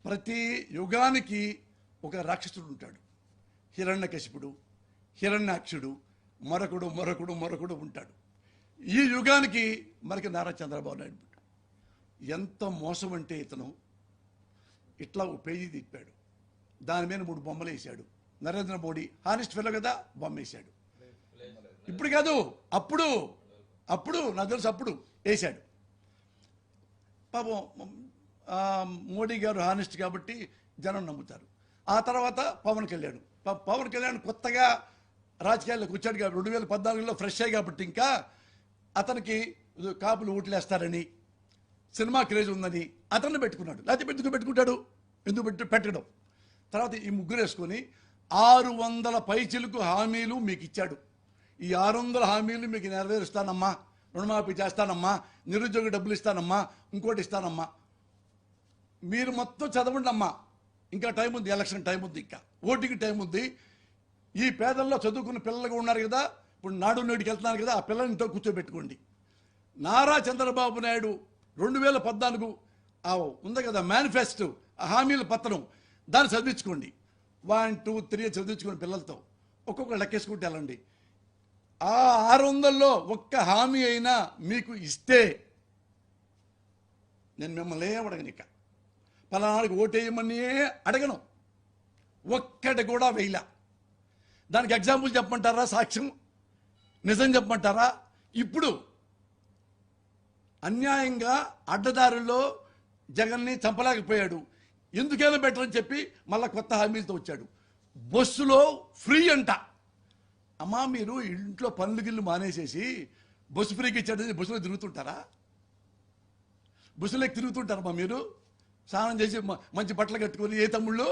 ప్రతి యుగానికి ఒక రాక్షసుడు ఉంటాడు. హిరణ్యకశిపుడు, హిరణ్యాక్షుడు, మరొకడు ఉంటాడు. ఈ యుగానికి మనకి నారా చంద్రబాబు నాయుడు. ఎంత మోసం అంటే ఇతను ఇట్లా ఒక పేజీ తిప్పాడు, దాని మీద 3 బొమ్మలు వేసాడు. నరేంద్ర మోడీ హానెస్ట్ ఫెలో కదా, బొమ్మ వేశాడు. ఇప్పుడు కాదు, అప్పుడు నాకు తెలుసు అప్పుడు వేశాడు. పాపం మోడీ గారు హానెస్ట్ కాబట్టి జనం నమ్ముతారు. ఆ తర్వాత పవన్ కళ్యాణ్ కొత్తగా రాజకీయాల్లోకి వచ్చాడు కాబట్టి 2014లో ఫ్రెష్ అయ్యి కాబట్టి ఇంకా అతనికి కాపులు ఓట్లేస్తారని, సినిమా క్రేజ్ ఉందని అతన్ని పెట్టుకున్నాడు. లేకపోతే ఎందుకు పెట్టడం. తర్వాత ఈ ముగ్గురు వేసుకొని 600 పైచిలకు హామీలు మీకు ఇచ్చాడు. ఈ 600 హామీలు మీకు నెరవేరుస్తానమ్మా, రుణమాఫీ చేస్తానమ్మా, నిరుద్యోగ డబ్బులు ఇస్తానమ్మా, ఇంకోటి ఇస్తానమ్మా, మీరు మొత్తం చదవండి అమ్మా, ఇంకా టైం ఉంది, ఎలక్షన్ టైం ఉంది, ఇంకా ఓటింగ్ టైం ఉంది. ఈ పేదల్లో చదువుకున్న పిల్లలుగా ఉన్నారు కదా, ఇప్పుడు నాడు నేడుకి వెళ్తున్నారు కదా, ఆ పిల్లల్ని ఇంట్లో కూర్చోబెట్టుకోండి. నారా చంద్రబాబు నాయుడు 2014 ఉంది కదా మేనిఫెస్టో, ఆ హామీల పత్రం, దాన్ని చదివించుకోండి. 1, 2, 3 చదివించుకోండి పిల్లలతో, ఒక్కొక్క లెక్కేసుకుంటే వెళ్ళండి. ఆ 600లో ఒక్క హామీ అయినా మీకు ఇస్తే నేను మిమ్మల్ని అడగను, ఇక పలానాడికి ఓటేయమని అడగను. ఒక్కటి కూడా వేయలా. దానికి ఎగ్జాంపుల్ చెప్పమంటారా? సాక్ష్యం నిజం చెప్పమంటారా? ఇప్పుడు అన్యాయంగా అడ్డదారుల్లో జగన్ని చంపలేకపోయాడు, ఎందుకైనా బెటర్ అని చెప్పి మళ్ళీ కొత్త హామీలతో వచ్చాడు. బస్సులో ఫ్రీ అంట. అమ్మా, మీరు ఇంట్లో పనులు గిల్లు మానేసేసి బస్సు ఫ్రీకి ఇచ్చాడని బస్సులో తిరుగుతుంటారా? బస్సులోకి తిరుగుతుంటారమ్మా మీరు? స్నానం చేసి మంచి బట్టలు కట్టుకొని ఏ తమ్ముళ్ళు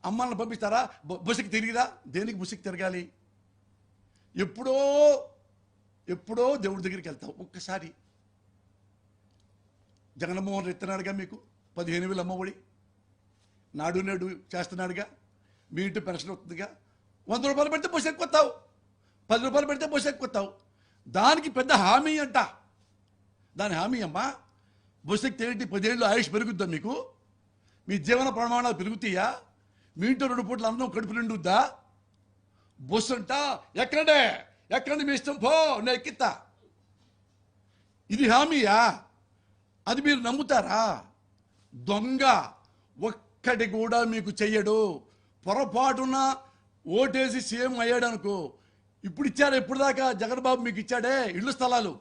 అమ్మాలను పంపిస్తారా? బస్సుకి తిరిగిరా? దేనికి బస్సుకి తిరగాలి? ఎప్పుడో దేవుడి దగ్గరికి వెళ్తావు. ఒక్కసారి జగన్మోహన్ ఎత్తున్నాడుగా మీకు 15,000 అమ్మఒడి, నాడు నేడు చేస్తున్నాడుగా, మీ ఇంటి పెన్షన్ వస్తుందిగా. 100 రూపాయలు పెడితే బస్సు ఎక్కుతావు, 10 రూపాయలు పెడితే బస్సు ఎక్కుతావు. దానికి పెద్ద హామీ అంట. దాని హామీ అమ్మా, బస్సు ఎక్కి 10 ఏళ్ళు ఆయుష్ పెరుగుద్దా మీకు? మీ జీవన ప్రమాణాలు పెరుగుతాయా? మీ ఇంట్లో 2 పూట్ల అన్నం కడుపు నిండుద్దా? బస్సు అంట ఎక్కడండి మీ ఇష్టం పో, నేను ఎక్కిస్తా. ఇది హామీయా? అది మీరు నమ్ముతారా? దొంగ ఒక్కటి కూడా మీకు చెయ్యడు. పొరపాటున ఓటేసి సీఎం అయ్యాడు అనుకో, ఇప్పుడు ఇచ్చారు, ఎప్పుడు దాకా జగన్బాబు మీకు ఇచ్చాడే ఇళ్ళు స్థలాలు,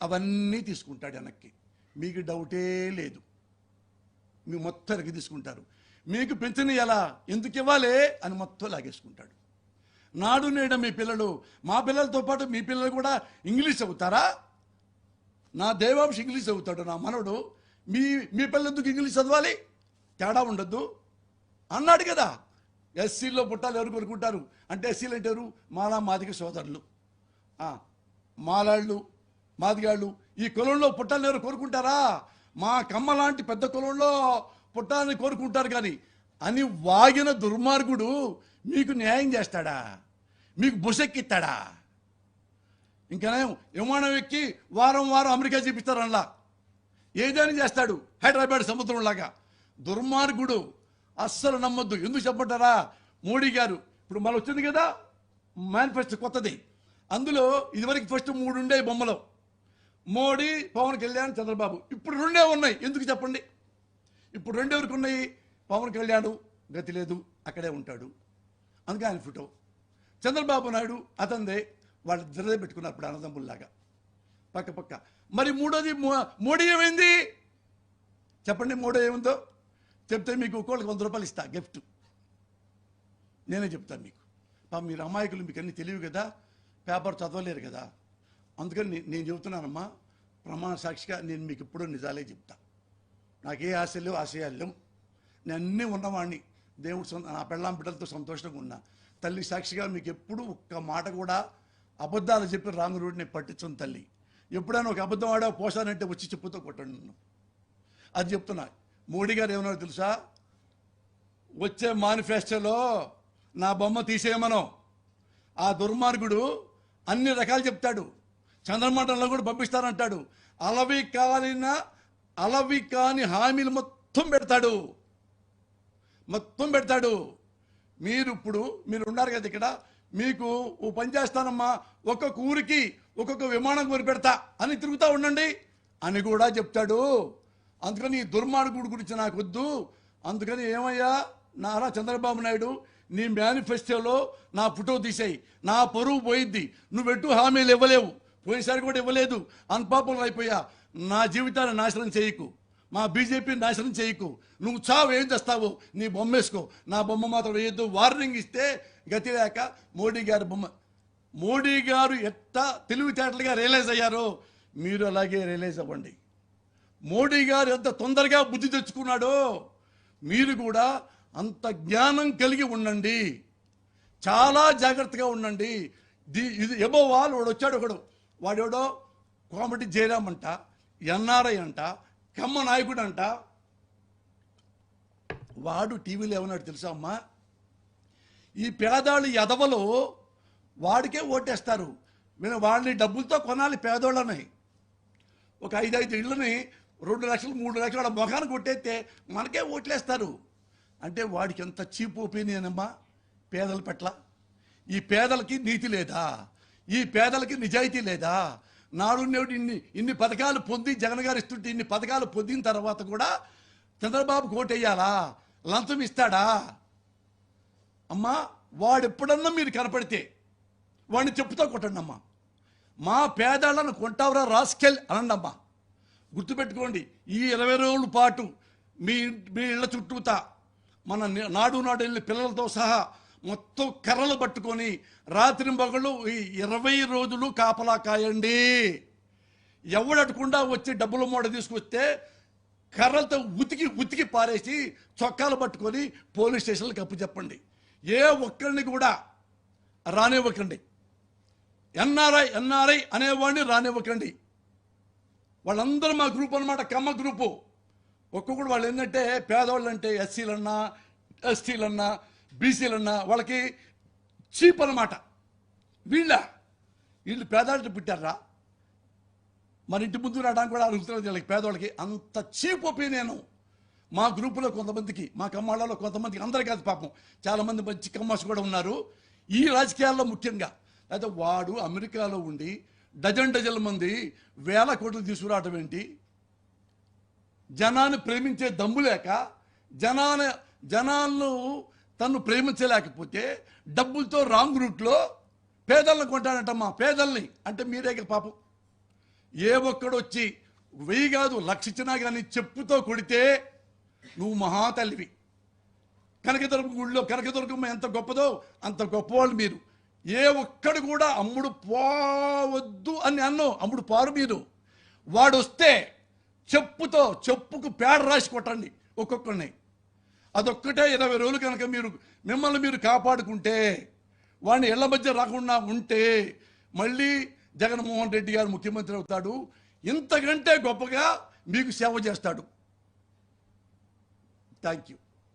అవన్నీ తీసుకుంటాడు వెనక్కి. మీకు డౌటే లేదు, మీ మొత్తానికి తీసుకుంటారు. మీకు పెన్షన్ ఎలా, ఎందుకు ఇవ్వాలి అని మొత్తం లాగేసుకుంటాడు. నాడు నేడు మీ పిల్లలు, మా పిల్లలతో పాటు మీ పిల్లలు కూడా ఇంగ్లీష్ అవుతారా? నా దేవాంశ ఇంగ్లీష్ అవుతాడు, నా మనవడు. మీ పిల్లలు ఎందుకు ఇంగ్లీష్ చదవాలి? తేడా ఉండద్దు అన్నాడు కదా. ఎస్సీలో పుట్టాలు ఎవరు కోరుకుంటారు అంటే, ఎస్సీలు అంటే ఎవరు? మాదిగ సోదరులు, మాలాళ్ళు, మాదిగాళ్ళు. ఈ కులంలో పుట్టాలని ఎవరు కోరుకుంటారా? మా కమ్మ లాంటి పెద్ద కులంలో పుట్టాలని కోరుకుంటారు. కానీ అని వాగిన దుర్మార్గుడు మీకు న్యాయం చేస్తాడా? మీకు బుసెక్కిస్తాడా? ఇంకా విమానం ఎక్కి వారం అమెరికా చూపిస్తారు. అలా ఏదైనా చేస్తాడు, హైదరాబాద్ సముద్రంలాగా. దుర్మార్గుడు, అస్సలు నమ్మొద్దు. ఎందుకు చెప్పంటారా? మోడీ గారు ఇప్పుడు మళ్ళీ వచ్చింది కదా మేనిఫెస్టో కొత్తది, అందులో ఇదివరకు ఫస్ట్ 3 ఉండే బొమ్మలు, మోడీ, పవన్ కళ్యాణ్, చంద్రబాబు. ఇప్పుడు 2 ఉన్నాయి. ఎందుకు చెప్పండి? ఇప్పుడు 2 ఎవరికి ఉన్నాయి? పవన్ కళ్యాణ్ గతి లేదు, అక్కడే ఉంటాడు, అందుకే ఆయన ఫోటో. చంద్రబాబు నాయుడు అతనిదే, వాళ్ళు ఇద్దరే పెట్టుకున్నారు ఇప్పుడు అన్నదమ్ముల్లాగా పక్క. మరి మూడోది మోడీ ఏమైంది చెప్పండి? మోడీ ఏముందో చెప్తే మీకు ఒక్కోళ్ళకి 100 రూపాయలు ఇస్తా గిఫ్ట్. నేనే చెప్తాను మీకు. మీరు అమాయకులు, మీకు అన్నీ తెలియవు కదా, పేపర్ చదవలేరు కదా, అందుకని నేను చెబుతున్నానమ్మా. ప్రమాణ సాక్షిగా నేను మీకు ఎప్పుడూ నిజాలే చెప్తా. నాకే ఆశలు ఆశయాలు లేవు. నేను అన్నీ ఉన్నవాడిని, దేవుడు నా పెళ్ళాం బిడ్డలతో సంతోషంగా ఉన్నా. తల్లి సాక్షిగా మీకు ఎప్పుడు ఒక్క మాట కూడా అబద్ధాలు చెప్పి రాంగ్ రూట్ నేను పట్టించుని తల్లి. ఎప్పుడైనా ఒక అబద్ధం ఆడా పోసానంటే వచ్చి చెప్పుతో కొట్టండి నన్ను. అది చెప్తున్నా. మోడీ గారు ఏమన్నారో తెలుసా? వచ్చే మేనిఫెస్టోలో నా బొమ్మ తీసేయమనో. ఆ దుర్మార్గుడు అన్ని రకాలు చెప్తాడు, చంద్రమండలంలో కూడా పంపిస్తానంటాడు. అలవి కాని హామీలు మొత్తం పెడతాడు. మొత్తం పెడతాడు. మీరు ఉన్నారు కదా ఇక్కడ, మీకు ఓ పని చేస్తానమ్మా, ఒక్కొక్క ఊరికి ఒక్కొక్క విమానం కొని పెడతా అని తిరుగుతూ ఉండండి అని కూడా చెప్తాడు. అందుకని ఈ దుర్మార్గుడి గురించి నాకు వద్దు. అందుకని ఏమయ్యా నారా చంద్రబాబు నాయుడు, నీ మేనిఫెస్టోలో నా ఫోటో తీసేయి, నా పరువు పోయిద్ది. నువ్వెట్టు హామీలు ఇవ్వలేవు, పోయినసారి కూడా ఇవ్వలేదు, అన్పాపులర్ అయిపోయా. నా జీవితాన్ని నాశనం చేయకు, మా బీజేపీని నాశనం చేయకు. నువ్వు చావు, ఏం చేస్తావు, నీ బొమ్మ వేసుకో, నా బొమ్మ మాత్రం వేయద్దు. వార్నింగ్ ఇస్తే గతి లేక మోడీ గారి బొమ్మ. మోడీ గారు ఎంత తెలివితేటలుగా రియలైజ్ అయ్యారో మీరు అలాగే రియలైజ్ అవ్వండి. మోడీ గారు ఎంత తొందరగా బుద్ధి తెచ్చుకున్నాడో మీరు కూడా అంత జ్ఞానం కలిగి ఉండండి. చాలా జాగ్రత్తగా ఉండండి. ఇది ఎబో వాడు వచ్చాడు ఒకడు, వాడెవడో కోమటి జయరామ్ అంట, ఎన్ఆర్ఐ అంట, కమ్మ నాయకుడు అంట. వాడు టీవీలో ఏమన్నాడు తెలుసా అమ్మా, ఈ పేదాళ్ళు ఎదవలు వాడికే ఓటేస్తారు, వాళ్ళని డబ్బులతో కొనాలి పేదోళ్ళని. ఒక 5 ఇళ్ళని 2 లక్షలు 3 లక్షలు వాళ్ళ మొఖాన్ని కొట్టేస్తే మనకే ఓట్లేస్తారు. అంటే వాడికి ఎంత చీప్ ఒపీనియన్ అమ్మా పేదల పట్ల. ఈ పేదలకి నీతి లేదా, ఈ పేదలకి నిజాయితీ లేదా? నాడు నేడు ఇన్ని పథకాలు పొంది జగన్ గారు ఇస్తుంటే ఇన్ని పథకాలు పొందిన తర్వాత కూడా చంద్రబాబుకు ఓటేయాలా? లంచం ఇస్తాడా? అమ్మా వాడు ఎప్పుడన్నా మీరు కనపడితే వాడిని చెప్పుతో కొట్టండి అమ్మా. మా పేదలను కొంటావరా రాస్కెల్ అనండి అమ్మా. గుర్తుపెట్టుకోండి, ఈ 20 రోజుల పాటు మీ ఇళ్ళ చుట్టూతా మన నాడు వెళ్ళి పిల్లలతో సహా మొత్తం కర్రలు పట్టుకొని రాత్రి మగళ్ళు ఈ 20 రోజులు కాపలా కాయండి. ఎవడకుండా వచ్చి డబ్బుల మూట తీసుకొస్తే కర్రలతో ఉతికి పారేసి చొక్కాలు పట్టుకొని పోలీస్ స్టేషన్లకు అప్పు చెప్పండి. ఏ ఒక్కరిని కూడా రానివ్వకండి. ఎన్ఆర్ఐ అనేవాడిని రానివ్వకండి. వాళ్ళందరూ మా గ్రూప్ అనమాట, కమ్మ గ్రూపు. ఒక్కొక్కడు వాళ్ళు ఏంటంటే పేదవాళ్ళు అంటే ఎస్సీలన్నా ఎస్టీలన్నా బీసీలన్నా వాళ్ళకి చీప్ అనమాట. వీళ్ళు పేదవాళ్ళకి పుట్టారా? మన ఇంటి ముందు రావడానికి కూడా అడుగుతున్నారు వీళ్ళకి, పేదవాళ్ళకి అంత చీప్ ఒపీనియన్ మా గ్రూపులో కొంతమందికి, మా కమ్మాళ్ళలో కొంతమందికి, అందరు కాదు పాపం, చాలామంది మంచి కమ్మాస్ కూడా ఉన్నారు ఈ రాజకీయాల్లో ముఖ్యంగా. అయితే వాడు అమెరికాలో ఉండి డజన్ల మంది 1000 కోట్లు తీసుకురావటం ఏంటి? జనాన్ని ప్రేమించే దమ్ము లేక, జనాలను తను ప్రేమించలేకపోతే డబ్బులతో రాంగ్ రూట్లో పేదలను కొంటాడంటమ్మా. పేదల్ని అంటే మీరే పాపం. ఏ ఒక్కడు వచ్చి 1000 కాదు 1,00,000 ఇచ్చినా కానీ చెప్పుతో కొడితే నువ్వు మహాతల్లివి. కనకదుర్గ గుడిలో కనకదుర్గమ్మ ఎంత గొప్పదో అంత గొప్పవాళ్ళు మీరు. ఏ ఒక్కడు కూడా అమ్ముడు పోవద్దు అని అమ్ముడు పారు మీరు. వాడు వస్తే చెప్పుకు పేడ రాసి కొట్టండి ఒక్కొక్కరిని. అదొక్కటే 20 రోజులు కనుక మిమ్మల్ని మీరు కాపాడుకుంటే, వాడిని ఇళ్ల మధ్య రాకుండా ఉంటే మళ్ళీ జగన్మోహన్ రెడ్డి గారు ముఖ్యమంత్రి అవుతాడు. ఇంతకంటే గొప్పగా మీకు సేవ చేస్తాడు. Thank you.